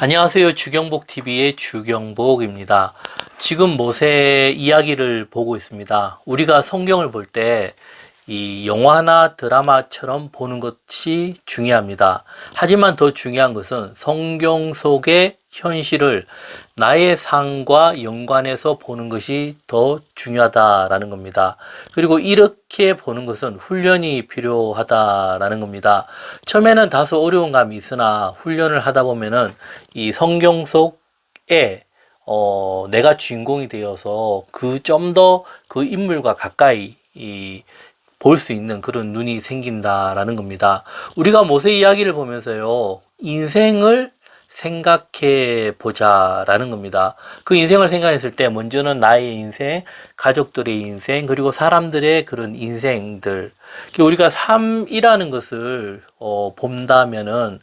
안녕하세요. 주경복TV의 주경복입니다. 지금 모세 이야기를 보고 있습니다. 우리가 성경을 볼 때 이 영화나 드라마처럼 보는 것이 중요합니다. 하지만 더 중요한 것은 성경 속의 현실을 나의 삶과 연관해서 보는 것이 더 중요하다라는 겁니다. 그리고 이렇게 보는 것은 훈련이 필요하다라는 겁니다. 처음에는 다소 어려운 감이 있으나 훈련을 하다 보면은 이 성경 속에 내가 주인공이 되어서 좀 더 그 인물과 가까이 볼 수 있는 그런 눈이 생긴다라는 겁니다. 우리가 모세 이야기를 보면서요, 인생을 생각해 보자라는 겁니다. 그 인생을 생각했을 때 먼저는 나의 인생, 가족들의 인생, 그리고 사람들의 그런 인생들. 우리가 삶이라는 것을 본다면은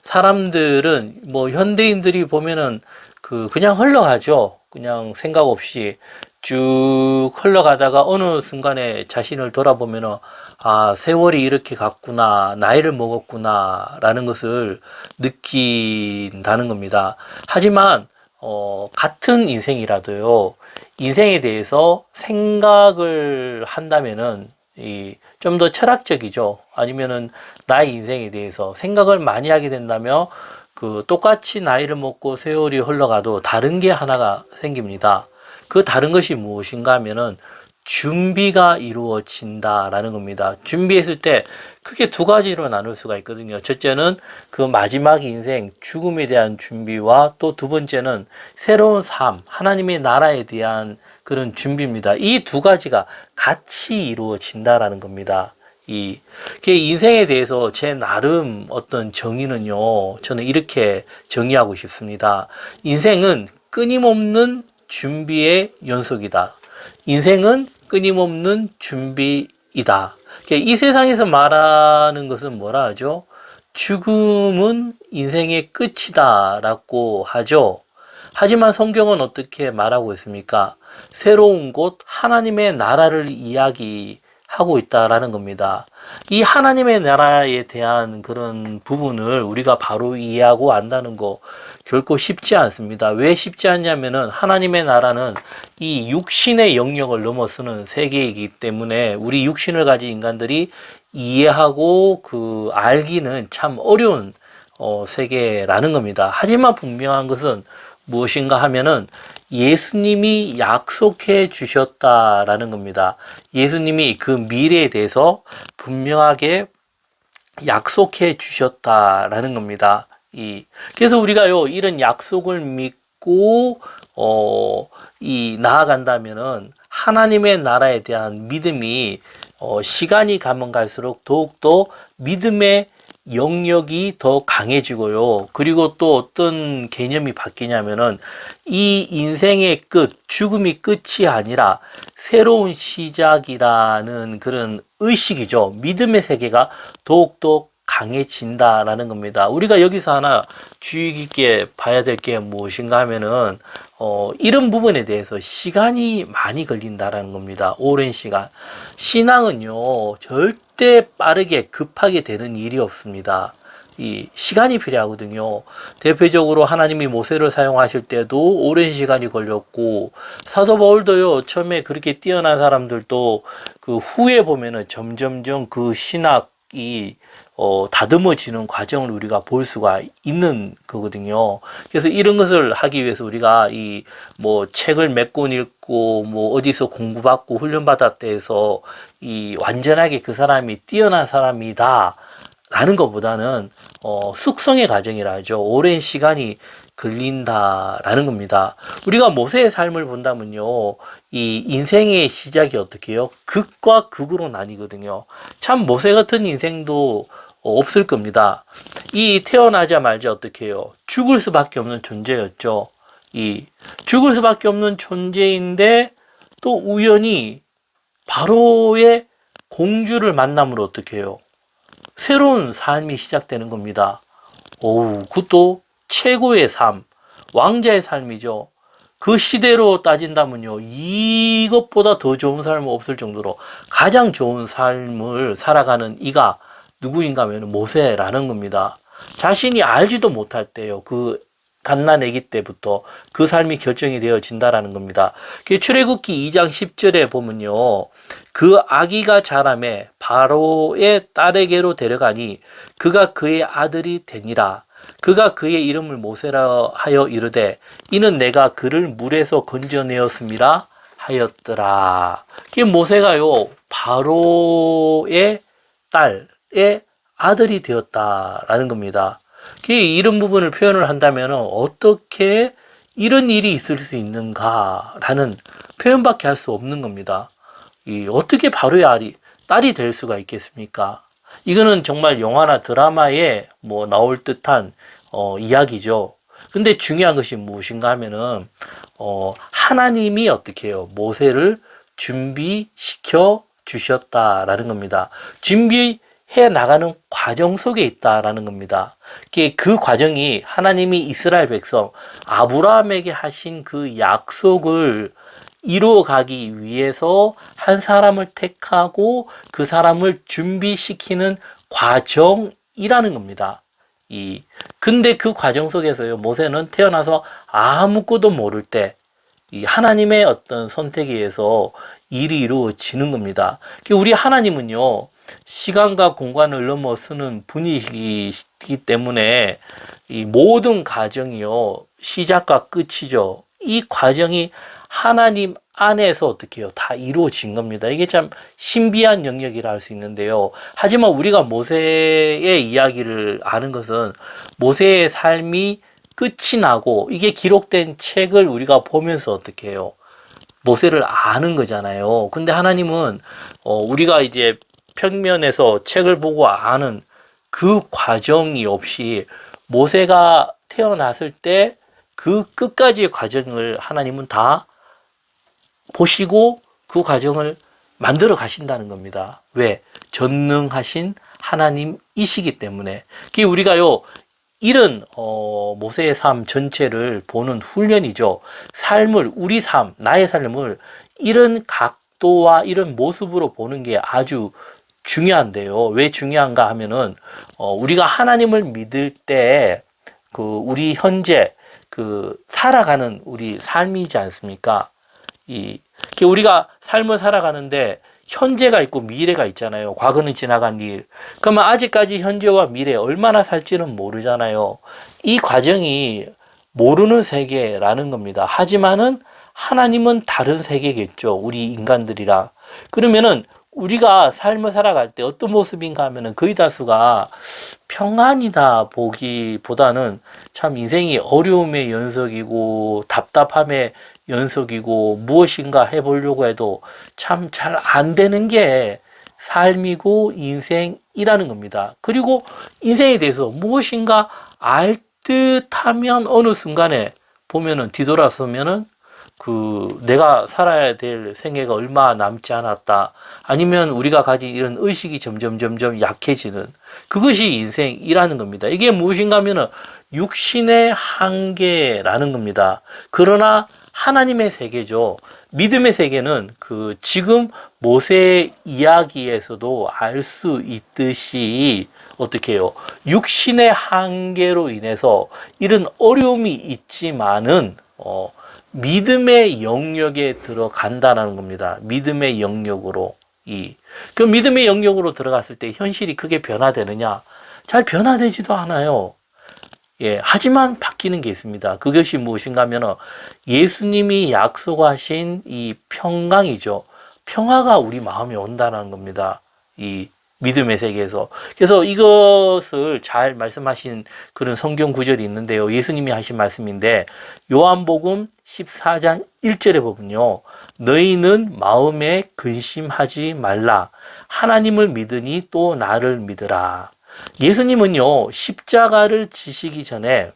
사람들은 뭐 현대인들이 보면은 그냥 흘러가죠. 그냥 생각 없이 쭉 흘러가다가 어느 순간에 자신을 돌아보면은 아, 세월이 이렇게 갔구나, 나이를 먹었구나, 라는 것을 느낀다는 겁니다. 하지만, 같은 인생이라도요, 인생에 대해서 생각을 한다면은, 좀 더 철학적이죠. 아니면은, 나의 인생에 대해서 생각을 많이 하게 된다면, 똑같이 나이를 먹고 세월이 흘러가도 다른 게 하나가 생깁니다. 그 다른 것이 무엇인가 하면은 준비가 이루어진다라는 겁니다. 준비했을 때 크게 두 가지로 나눌 수가 있거든요. 첫째는 그 마지막 인생, 죽음에 대한 준비와 또 두 번째는 새로운 삶, 하나님의 나라에 대한 그런 준비입니다. 이 두 가지가 같이 이루어진다라는 겁니다. 인생에 대해서 제 나름 어떤 정의는요, 저는 이렇게 정의하고 싶습니다. 인생은 끊임없는 준비의 연속이다. 인생은 끊임없는 준비이다. 이 세상에서 말하는 것은 뭐라 하죠? 죽음은 인생의 끝이다 라고 하죠. 하지만 성경은 어떻게 말하고 있습니까? 새로운 곳 하나님의 나라를 이야기하고 있다라는 겁니다. 이 하나님의 나라에 대한 그런 부분을 우리가 바로 이해하고 안다는 거 결코 쉽지 않습니다. 왜 쉽지 않냐면은 하나님의 나라는 이 육신의 영역을 넘어서는 세계이기 때문에 우리 육신을 가진 인간들이 이해하고 알기는 참 어려운 세계라는 겁니다. 하지만 분명한 것은 무엇인가 하면은 예수님이 약속해 주셨다라는 겁니다. 예수님이 그 미래에 대해서 분명하게 약속해 주셨다라는 겁니다. 그래서 우리가요, 이런 약속을 믿고, 나아간다면은, 하나님의 나라에 대한 믿음이, 시간이 가면 갈수록 더욱더 믿음의 영역이 더 강해지고요. 그리고 또 어떤 개념이 바뀌냐면은, 이 인생의 끝, 죽음이 끝이 아니라 새로운 시작이라는 그런 의식이죠. 믿음의 세계가 더욱더 강해진다라는 겁니다. 우리가 여기서 하나 주의 깊게 봐야 될 게 무엇인가 하면은, 이런 부분에 대해서 시간이 많이 걸린다라는 겁니다. 오랜 시간. 신앙은요, 절대 빠르게 급하게 되는 일이 없습니다. 시간이 필요하거든요. 대표적으로 하나님이 모세를 사용하실 때도 오랜 시간이 걸렸고, 사도 바울도요, 처음에 그렇게 뛰어난 사람들도 그 후에 보면은 점점점 그 신학이 다듬어지는 과정을 우리가 볼 수가 있는 거거든요. 그래서 이런 것을 하기 위해서 우리가 책을 몇 권 읽고, 어디서 공부받고 훈련받았다 해서, 완전하게 그 사람이 뛰어난 사람이다. 라는 것보다는, 숙성의 과정이라 하죠. 오랜 시간이 걸린다라는 겁니다. 우리가 모세의 삶을 본다면요, 이 인생의 시작이 어떻게 해요? 극과 극으로 나뉘거든요. 참 모세 같은 인생도 없을 겁니다. 태어나자마자 어떻게 해요? 죽을 수밖에 없는 존재였죠. 죽을 수밖에 없는 존재인데 또 우연히 바로의 공주를 만남으로 어떻게 해요? 새로운 삶이 시작되는 겁니다. 그것도 최고의 삶, 왕자의 삶이죠. 그 시대로 따진다면요, 이것보다 더 좋은 삶은 없을 정도로 가장 좋은 삶을 살아가는 이가 누구인가 하면 모세라는 겁니다. 자신이 알지도 못할 때요, 갓난아기 때부터 그 삶이 결정이 되어진다라는 겁니다. 출애굽기 2장 10절에 보면요. 그 아기가 자라매 바로의 딸에게로 데려가니 그가 그의 아들이 되니라. 그가 그의 이름을 모세라 하여 이르되 이는 내가 그를 물에서 건져내었음이라 하였더라. 모세가요 바로의 딸의 아들이 되었다라는 겁니다. 이런 부분을 표현을 한다면 어떻게 이런 일이 있을 수 있는가라는 표현밖에 할 수 없는 겁니다. 어떻게 바로의 딸이 될 수가 있겠습니까? 이거는 정말 영화나 드라마에 나올 듯한 이야기죠. 근데 중요한 것이 무엇인가 하면은 하나님이 어떻게 해요? 모세를 준비시켜 주셨다라는 겁니다. 준비해 나가는 과정 속에 있다라는 겁니다. 그 과정이 하나님이 이스라엘 백성 아브라함에게 하신 그 약속을 이루어가기 위해서 한 사람을 택하고 그 사람을 준비시키는 과정이라는 겁니다. 근데 그 과정 속에서요, 모세는 태어나서 아무것도 모를 때, 하나님의 어떤 선택에 의해서 일이 이루어지는 겁니다. 우리 하나님은요, 시간과 공간을 넘어서는 분이시기 때문에 이 모든 과정이요, 시작과 끝이죠. 이 과정이 하나님 안에서 어떻게 해요? 다 이루어진 겁니다. 이게 참 신비한 영역이라 할 수 있는데요. 하지만 우리가 모세의 이야기를 아는 것은 모세의 삶이 끝이 나고 이게 기록된 책을 우리가 보면서 어떻게 해요? 모세를 아는 거잖아요. 근데 하나님은 우리가 이제 평면에서 책을 보고 아는 그 과정이 없이 모세가 태어났을 때 그 끝까지의 과정을 하나님은 다 보시고 그 과정을 만들어 가신다는 겁니다. 왜? 전능하신 하나님이시기 때문에. 우리가요, 이런 모세의 삶 전체를 보는 훈련이죠. 삶을, 우리 삶, 나의 삶을 이런 각도와 이런 모습으로 보는 게 아주 중요한데요. 왜 중요한가 하면은 우리가 하나님을 믿을 때 우리 현재 살아가는 우리 삶이지 않습니까? 우리가 삶을 살아가는데 현재가 있고 미래가 있잖아요. 과거는 지나간 일. 그러면 아직까지 현재와 미래 얼마나 살지는 모르잖아요. 이 과정이 모르는 세계라는 겁니다. 하지만은 하나님은 다른 세계겠죠. 우리 인간들이랑. 그러면은 우리가 삶을 살아갈 때 어떤 모습인가 하면은 거의 다수가 평안이다 보기보다는 참 인생이 어려움의 연속이고 답답함의 연속이고 무엇인가 해보려고 해도 참 잘 안 되는 게 삶이고 인생이라는 겁니다. 그리고 인생에 대해서 무엇인가 알 듯하면 어느 순간에 보면은 뒤돌아서면은 내가 살아야 될 생애가 얼마 남지 않았다. 아니면 우리가 가진 이런 의식이 점점 약해지는 그것이 인생이라는 겁니다. 이게 무엇인가 하면은 육신의 한계라는 겁니다. 그러나 하나님의 세계죠. 믿음의 세계는 지금 모세의 이야기에서도 알 수 있듯이 어떻게 해요? 육신의 한계로 인해서 이런 어려움이 있지만은 믿음의 영역에 들어간다는 겁니다. 믿음의 영역으로. 그 믿음의 영역으로 들어갔을 때 현실이 크게 변화되느냐? 잘 변화되지도 않아요. 하지만 바뀌는 게 있습니다. 그것이 무엇인가 하면 예수님이 약속하신 이 평강이죠. 평화가 우리 마음에 온다는 겁니다. 이 믿음의 세계에서. 그래서 이것을 잘 말씀하신 그런 성경 구절이 있는데요. 예수님이 하신 말씀인데 요한복음 14장 1절에 보면요. 너희는 마음에 근심하지 말라. 하나님을 믿으니 또 나를 믿으라. 예수님은요, 십자가를 지시기 전에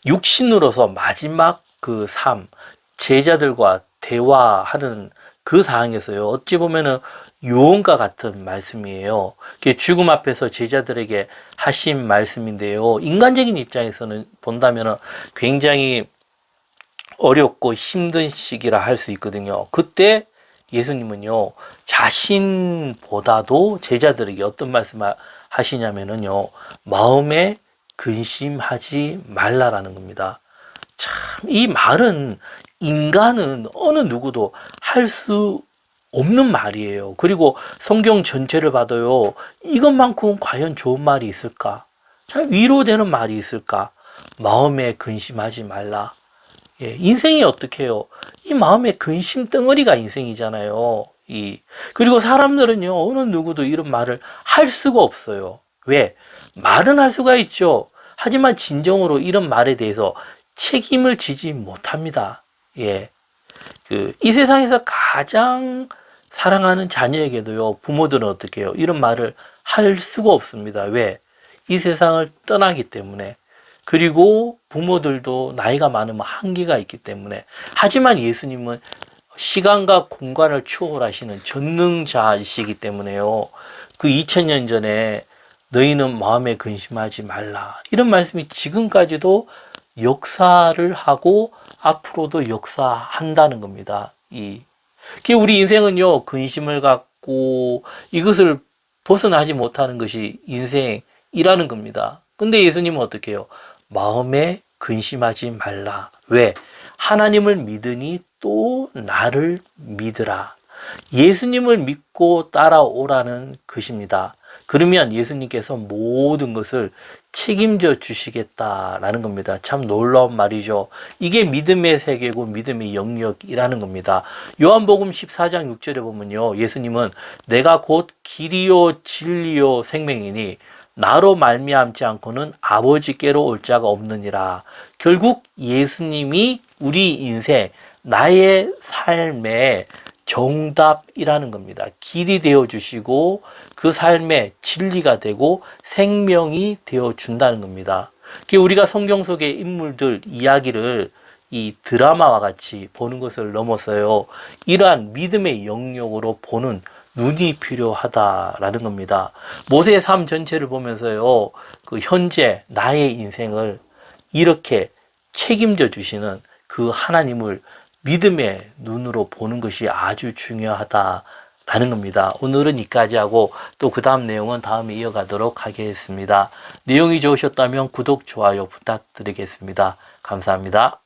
육신으로서 마지막 삶, 제자들과 대화하는 그 상황에서요, 어찌 보면은 유언과 같은 말씀이에요. 죽음 앞에서 제자들에게 하신 말씀인데요. 인간적인 입장에서는 본다면은 굉장히 어렵고 힘든 시기라 할 수 있거든요. 그때 예수님은요, 자신보다도 제자들에게 어떤 말씀을 하시냐면은요, 마음에 근심하지 말라라는 겁니다. 참, 이 말은 인간은 어느 누구도 할 수 없는 말이에요. 그리고 성경 전체를 봐도요, 이것만큼 과연 좋은 말이 있을까? 참 위로되는 말이 있을까? 마음에 근심하지 말라. 예, 인생이 어떻게 해요? 이 마음에 근심 덩어리가 인생이잖아요. 그리고 사람들은요, 어느 누구도 이런 말을 할 수가 없어요. 왜? 말은 할 수가 있죠. 하지만 진정으로 이런 말에 대해서 책임을 지지 못합니다. 예. 이 세상에서 가장 사랑하는 자녀에게도요, 부모들은 어떻게 해요? 이런 말을 할 수가 없습니다. 왜? 이 세상을 떠나기 때문에. 그리고 부모들도 나이가 많으면 한계가 있기 때문에. 하지만 예수님은 시간과 공간을 초월하시는 전능자이시기 때문에요. 그 2000년 전에 너희는 마음에 근심하지 말라. 이런 말씀이 지금까지도 역사를 하고 앞으로도 역사한다는 겁니다. 우리 인생은요, 근심을 갖고 이것을 벗어나지 못하는 것이 인생이라는 겁니다. 근데 예수님은 어떻게 해요? 마음에 근심하지 말라. 왜? 하나님을 믿으니 또 나를 믿으라. 예수님을 믿고 따라오라는 것입니다. 그러면 예수님께서 모든 것을 책임져 주시겠다라는 겁니다. 참 놀라운 말이죠. 이게 믿음의 세계고 믿음의 영역이라는 겁니다. 요한복음 14장 6절에 보면요, 예수님은 내가 곧 길이요 진리요 생명이니 나로 말미암지 않고는 아버지께로 올 자가 없느니라. 결국 예수님이 우리 인생, 나의 삶의 정답이라는 겁니다. 길이 되어 주시고 그 삶의 진리가 되고 생명이 되어 준다는 겁니다. 우리가 성경 속의 인물들 이야기를 이 드라마와 같이 보는 것을 넘어서요, 이러한 믿음의 영역으로 보는 눈이 필요하다라는 겁니다. 모세의 삶 전체를 보면서요, 그 현재 나의 인생을 이렇게 책임져 주시는 그 하나님을 믿음의 눈으로 보는 것이 아주 중요하다라는 겁니다. 오늘은 여기까지 하고 또 그 다음 내용은 다음에 이어가도록 하겠습니다. 내용이 좋으셨다면 구독, 좋아요 부탁드리겠습니다. 감사합니다.